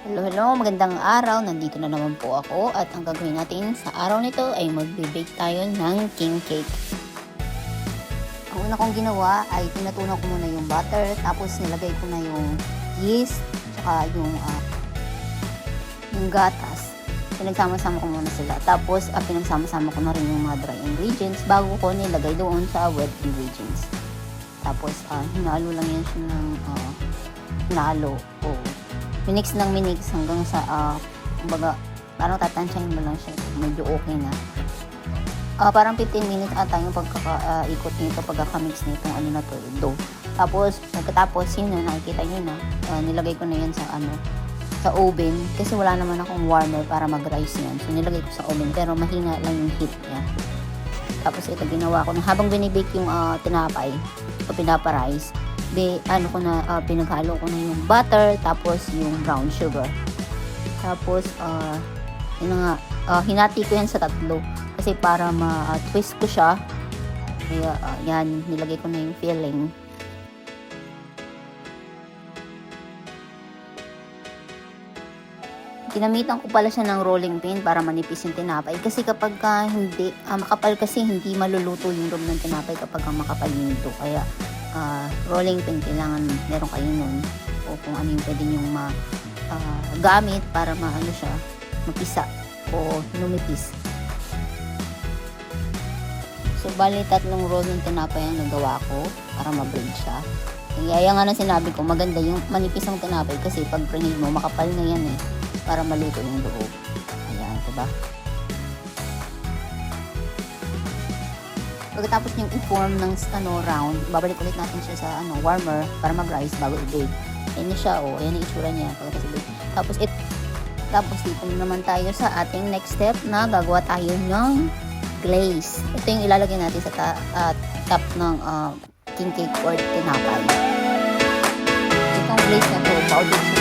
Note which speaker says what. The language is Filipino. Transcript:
Speaker 1: Hello, hello, magandang araw. Nandito na naman po ako at ang gagawin natin sa araw nito ay magbe-bake tayo ng king cake. Ang una kong ginawa ay pinatunaw ko muna yung butter, tapos nilagay ko na yung yeast, tsaka yung gatas. Pinagsama-sama ko muna sila. Tapos pinagsama-sama ko na rin yung mga dry ingredients bago ko nilagay doon sa wet ingredients. Tapos hinalo lang yan siya ng hinalo o minix ng minix hanggang sa kumbaga parang tatansyahin mo lang siya, medyo okay na. Parang 15 minutes ata yung pagkakaikot nito, pagkakamix nito ano na to, dough. Tapos pagkatapos yun na, nakikita nyo na, nilagay ko na yan sa oven kasi wala naman akong warmer para mag-rise yan. So nilagay ko sa oven pero mahina lang yung heat niya. Tapos ito ginawa ko na habang binibake yung tinapay o pinapa-rice, pinaghalo ko na yung butter, tapos yung brown sugar. Tapos, hinati ko yan sa tatlo. Kasi para ma-twist ko siya, kaya yan, nilagay ko na yung filling. Ginamitan ko pala siya ng rolling pin para manipis yung tinapay. Kasi kapag hindi, makapal kasi hindi maluluto yung loob ng tinapay kapag makapal yung ito. Kaya, rolling pin kailangan meron kayo nun o kung ano yung pwede nyong gamit para maano siya, mapisa o lumipis. So bali 3 roll ng tinapay ang nagawa ko para ma-braid siya. Kaya nga na sinabi ko maganda yung manipis ang tinapay kasi pag braid mo makapal na yan para maluto yung loob. Ayan, diba? Pagkatapos niyang i-form ng round, babalik ulit natin siya sa warmer para mag-rise bago i-bake. Ayan na siya, ayan ang itsura niya pagkatapos i-bake. Tapos dito naman tayo sa ating next step na gagawa tayo ng glaze. Ito yung ilalagay natin sa top ng king cake or tinapay. Itong glaze na to, powdered